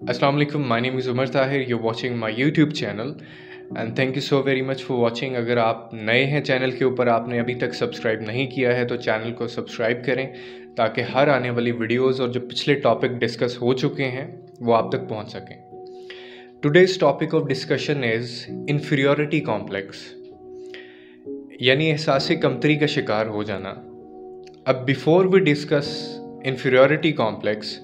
Assalamu alaikum, my name is Umar Tahir. You're watching my YouTube channel and thank you so very much for watching. अगर आप नए हैं channel के ऊपर, आपने अभी तक सब्सक्राइब नहीं किया है तो चैनल को सब्सक्राइब करें ताकि हर आने वाली वीडियोस और जो पिछले टॉपिक डिस्कस हो चुके हैं वो आप तक पहुंच सकें. Today's topic of discussion is inferiority complex, यानी एहसास कमतरी का शिकार हो जाना. अब before we discuss inferiority complex,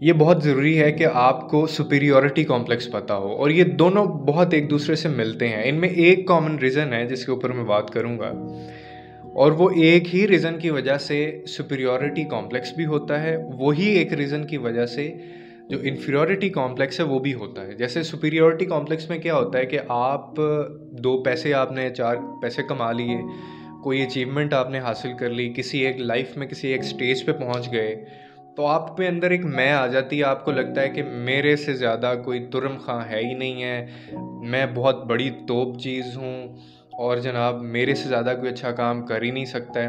ये बहुत ज़रूरी है कि आपको सुपीरियॉरिटी कॉम्प्लेक्स पता हो, और ये दोनों बहुत एक दूसरे से मिलते हैं. इनमें एक कॉमन रीज़न है जिसके ऊपर मैं बात करूँगा, और वो एक ही रीज़न की वजह से सुपीरियॉरिटी कॉम्प्लेक्स भी होता है, वही एक रीज़न की वजह से जो इन्फीरियॉरिटी कॉम्प्लेक्स है वो भी होता है. जैसे सुपीरियॉरिटी कॉम्प्लेक्स में क्या होता है कि आप 2 पैसे, आपने 4 पैसे कमा लिए, कोई अचीवमेंट आपने हासिल कर ली, किसी एक लाइफ में किसी एक स्टेज पे पहुंच गए, तो आप में अंदर एक मैं आ जाती है. आपको लगता है कि मेरे से ज़्यादा कोई तुरम खां है ही नहीं है, मैं बहुत बड़ी तोप चीज़ हूँ, और जनाब मेरे से ज़्यादा कोई अच्छा काम कर ही नहीं सकता है.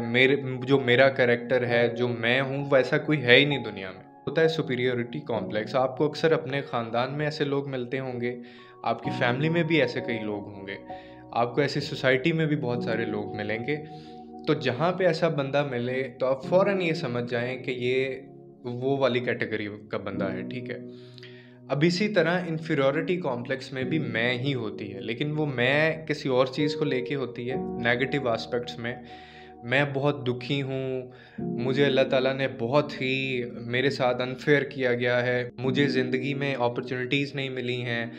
मेरा कैरेक्टर है, जो मैं हूँ, वैसा कोई है ही नहीं दुनिया में. होता है सुपीरियरिटी कॉम्प्लेक्स. आपको अक्सर अपने ख़ानदान में ऐसे लोग मिलते होंगे, आपकी फैमिली में भी ऐसे कई लोग होंगे, आपको ऐसी सोसाइटी में भी बहुत सारे लोग मिलेंगे. तो जहाँ पे ऐसा बंदा मिले तो आप फ़ौरन ये समझ जाएं कि ये वो वाली कैटेगरी का बंदा है. ठीक है. अब इसी तरह इन्फीरियॉरिटी कॉम्प्लेक्स में भी मैं ही होती है, लेकिन वो मैं किसी और चीज़ को लेके होती है. नेगेटिव एस्पेक्ट्स में मैं बहुत दुखी हूँ, मुझे अल्लाह ताला ने बहुत ही मेरे साथ अनफेयर किया गया है, मुझे ज़िंदगी में अपॉर्चुनिटीज़ नहीं मिली हैं,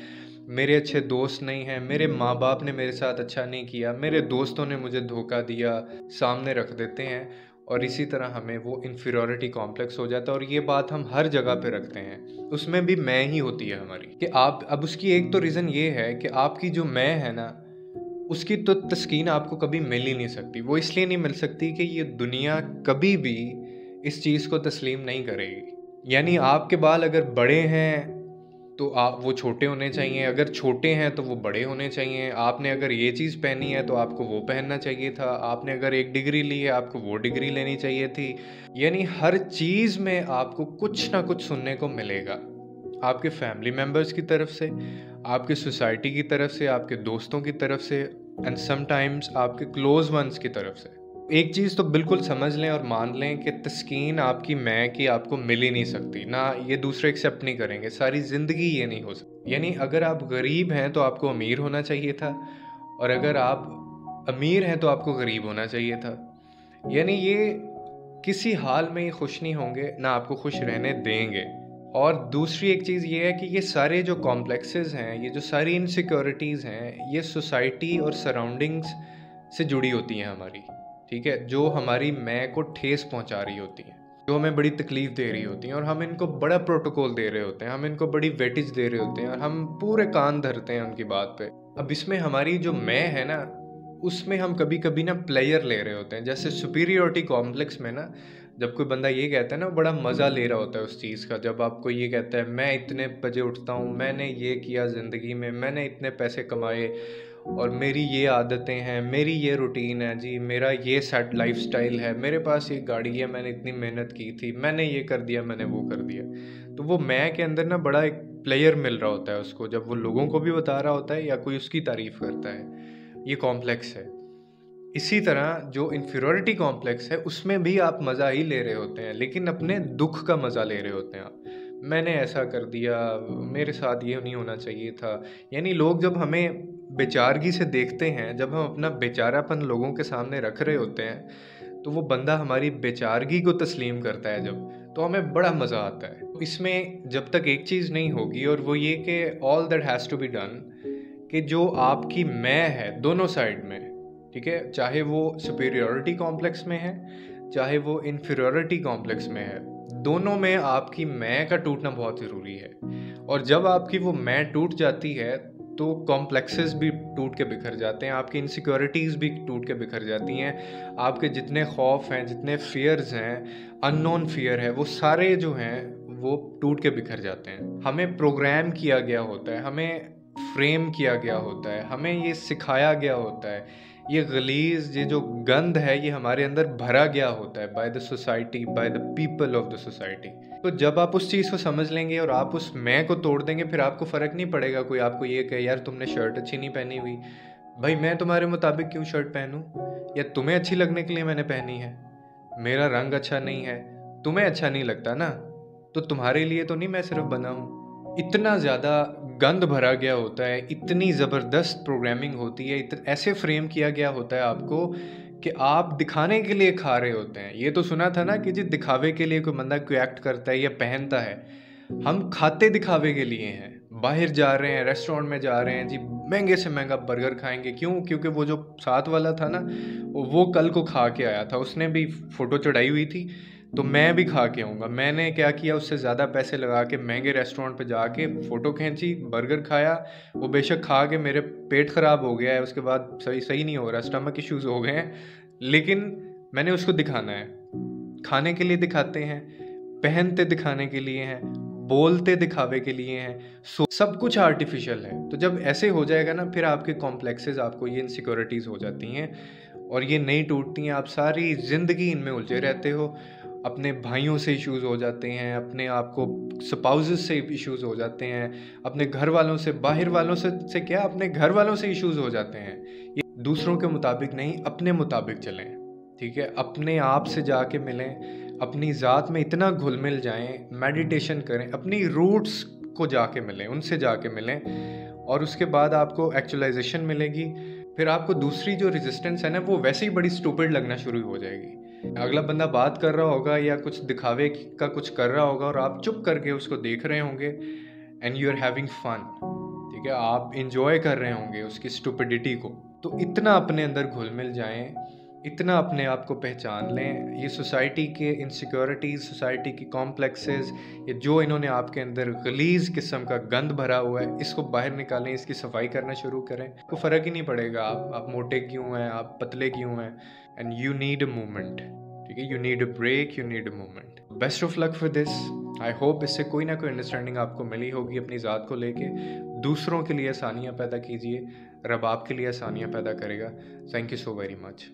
मेरे अच्छे दोस्त नहीं हैं, मेरे माँ बाप ने मेरे साथ अच्छा नहीं किया, मेरे दोस्तों ने मुझे धोखा दिया, सामने रख देते हैं. और इसी तरह हमें वो इन्फीरियॉरिटी कॉम्प्लेक्स हो जाता है, और ये बात हम हर जगह पे रखते हैं. उसमें भी मैं ही होती है हमारी कि आप. अब उसकी एक तो रीज़न ये है कि आपकी जो मैं है ना, उसकी तो तस्कीन आपको कभी मिल ही नहीं सकती. वो इसलिए नहीं मिल सकती कि ये दुनिया कभी भी इस चीज़ को तस्लीम नहीं करेगी. यानी आपके बाल अगर बड़े हैं तो आप वो छोटे होने चाहिए, अगर छोटे हैं तो वो बड़े होने चाहिए. आपने अगर ये चीज़ पहनी है तो आपको वो पहनना चाहिए था. आपने अगर एक डिग्री ली है, आपको वो डिग्री लेनी चाहिए थी. यानी हर चीज़ में आपको कुछ ना कुछ सुनने को मिलेगा, आपके फैमिली मेम्बर्स की तरफ से, आपकी सोसाइटी की तरफ से, आपके दोस्तों की तरफ से, एंड समटाइम्स आपके क्लोज वंस की तरफ से. एक चीज़ तो बिल्कुल समझ लें और मान लें कि तस्कीन आपकी मैं की आपको मिल ही नहीं सकती, ना ये दूसरे एक्सेप्ट नहीं करेंगे, सारी ज़िंदगी ये नहीं हो सकती. यानी अगर आप गरीब हैं तो आपको अमीर होना चाहिए था, और अगर आप अमीर हैं तो आपको गरीब होना चाहिए था. यानी ये किसी हाल में ये खुश नहीं होंगे, ना आपको खुश रहने देंगे. और दूसरी एक चीज़ ये है कि ये सारे जो कॉम्प्लेक्सेस हैं, ये जो सारी इनसिक्योरिटीज़ हैं, ये सोसाइटी और सराउंडिंग्स से जुड़ी होती हैं हमारी. ठीक है. जो हमारी मैं को ठेस पहुंचा रही होती हैं, जो हमें बड़ी तकलीफ़ दे रही होती हैं, और हम इनको बड़ा प्रोटोकॉल दे रहे होते हैं, हम इनको बड़ी वेटेज दे रहे होते हैं, और हम पूरे कान धरते हैं उनकी बात पे. अब इसमें हमारी जो मैं है ना, उसमें हम कभी कभी ना प्लेयर ले रहे होते हैं. जैसे सुपीरियरिटी कॉम्प्लेक्स में ना, जब कोई बंदा ये कहता है ना, बड़ा मज़ा ले रहा होता है उस चीज़ का. जब आपको ये कहता है मैं इतने बजे उठता हूँ, मैंने ये किया ज़िंदगी में, मैंने इतने पैसे कमाए, और मेरी ये आदतें हैं, मेरी ये रूटीन है जी, मेरा ये सेट लाइफस्टाइल है, मेरे पास ये गाड़ी है, मैंने इतनी मेहनत की थी, मैंने ये कर दिया, मैंने वो कर दिया. तो वो मैं के अंदर ना बड़ा एक प्लेयर मिल रहा होता है उसको, जब वो लोगों को भी बता रहा होता है या कोई उसकी तारीफ़ करता है. ये कॉम्प्लेक्स है. इसी तरह जो इन्फीरियॉरिटी कॉम्प्लेक्स है, उसमें भी आप मज़ा ही ले रहे होते हैं, लेकिन अपने दुख का मज़ा ले रहे होते हैं आप. मैंने ऐसा कर दिया, मेरे साथ ये नहीं होना चाहिए था. यानी लोग जब हमें बेचारगी से देखते हैं, जब हम अपना बेचारापन लोगों के सामने रख रहे होते हैं, तो वो बंदा हमारी बेचारगी को तस्लीम करता है जब, तो हमें बड़ा मज़ा आता है. तो इसमें जब तक एक चीज़ नहीं होगी, और वो ये कि all that has to be done, कि जो आपकी मैं है दोनों साइड में, ठीक है, चाहे वो सुपीरियॉरिटी कॉम्प्लेक्स में है, चाहे वो इन्फीरियॉरिटी कॉम्प्लेक्स में है, दोनों में आपकी मैं का टूटना बहुत ज़रूरी है. और जब आपकी वो मैं टूट जाती है तो कॉम्प्लेक्सेस भी टूट के बिखर जाते हैं, आपकी इनसिक्योरिटीज़ भी टूट के बिखर जाती हैं, आपके जितने खौफ हैं, जितने फियर्स हैं, अननोन फियर है, वो सारे जो हैं वो टूट के बिखर जाते हैं. हमें प्रोग्राम किया गया होता है, हमें फ्रेम किया गया होता है, हमें ये सिखाया गया होता है ये गलीज़, ये जो गंद है, ये हमारे अंदर भरा गया होता है by the society, by the people of the society. तो जब आप उस चीज़ को समझ लेंगे और आप उस मैं को तोड़ देंगे, फिर आपको फ़र्क नहीं पड़ेगा कोई आपको ये कहे यार तुमने शर्ट अच्छी नहीं पहनी हुई। भाई मैं तुम्हारे मुताबिक क्यों शर्ट पहनूं, या तुम्हें अच्छी लगने के लिए मैंने पहनी है? मेरा रंग अच्छा नहीं है, तुम्हें अच्छा नहीं लगता ना, तो तुम्हारे लिए तो नहीं मैं सिर्फ बना हूँ। इतना ज़्यादा गंद भरा गया होता है, इतनी ज़बरदस्त प्रोग्रामिंग होती है, ऐसे फ्रेम किया गया होता है आपको कि आप दिखाने के लिए खा रहे होते हैं। ये तो सुना था ना कि जी दिखावे के लिए कोई बंदा कोई एक्ट करता है या पहनता है, हम खाते दिखावे के लिए हैं। बाहर जा रहे हैं, रेस्टोरेंट में जा रहे हैं जी, महंगे से महंगा बर्गर खाएंगे, क्यों? क्योंकि वो जो साथ वाला था ना, वो कल को खा के आया था, उसने भी फ़ोटो चढ़ाई हुई थी, तो मैं भी खा के आऊँगा। मैंने क्या किया, उससे ज़्यादा पैसे लगा के महंगे रेस्टोरेंट पे जाके फ़ोटो खींची, बर्गर खाया। वो बेशक खा के मेरे पेट ख़राब हो गया है, उसके बाद सही नहीं हो रहा, स्टमक इश्यूज़ हो गए हैं, लेकिन मैंने उसको दिखाना है। खाने के लिए दिखाते हैं, पहनते दिखाने के लिए हैं, बोलते दिखावे के लिए हैं, सब कुछ आर्टिफिशियल है। तो जब ऐसे हो जाएगा ना, फिर आपके कॉम्प्लेक्सेस, आपको ये इनसिक्योरिटीज़ हो जाती हैं और ये नहीं टूटती हैं। आप सारी ज़िंदगी इनमें उलझे रहते हो। अपने भाइयों से इश्यूज़ हो जाते हैं, अपने आप को स्पाउसेस से इश्यूज़ हो जाते हैं, अपने घर वालों से, बाहर वालों से क्या, अपने घर वालों से इश्यूज़ हो जाते हैं। ये दूसरों के मुताबिक नहीं, अपने मुताबिक चलें, ठीक है? अपने आप से जाके मिलें, अपनी ज़ात में इतना घुल मिल जाएं, मेडिटेशन करें, अपनी रूट्स को जाके मिलें, उनसे जाके मिलें, और उसके बाद आपको एक्चुअलाइजेशन मिलेगी। फिर आपको दूसरी जो रेजिस्टेंस है ना, वो वैसे ही बड़ी स्टूपिड लगना शुरू हो जाएगी। अगला बंदा बात कर रहा होगा या कुछ दिखावे का कुछ कर रहा होगा और आप चुप करके उसको देख रहे होंगे, and you are having fun, ठीक है? आप इंजॉय कर रहे होंगे उसकी स्टूपिडिटी को। तो इतना अपने अंदर घुल मिल जाएं, इतना अपने आप को पहचान लें। ये सोसाइटी के इनसिक्योरिटीज़, सोसाइटी की कॉम्प्लेक्सेस, ये जो इन्होंने आपके अंदर गलीज़ किस्म का गंद भरा हुआ है, इसको बाहर निकालें, इसकी सफाई करना शुरू करें। कोई फ़र्क ही नहीं पड़ेगा आप मोटे क्यों हैं, आप पतले क्यों हैं। And you need a movement, ठीक है? You need a break, you need a movement. Best of luck for this. I hope इससे कोई ना कोई अंडरस्टैंडिंग आपको मिली होगी अपनी ज़ात को लेके। दूसरों के लिए आसानियाँ पैदा कीजिए, रब आपके लिए आसानियाँ पैदा करेगा। Thank you so very much.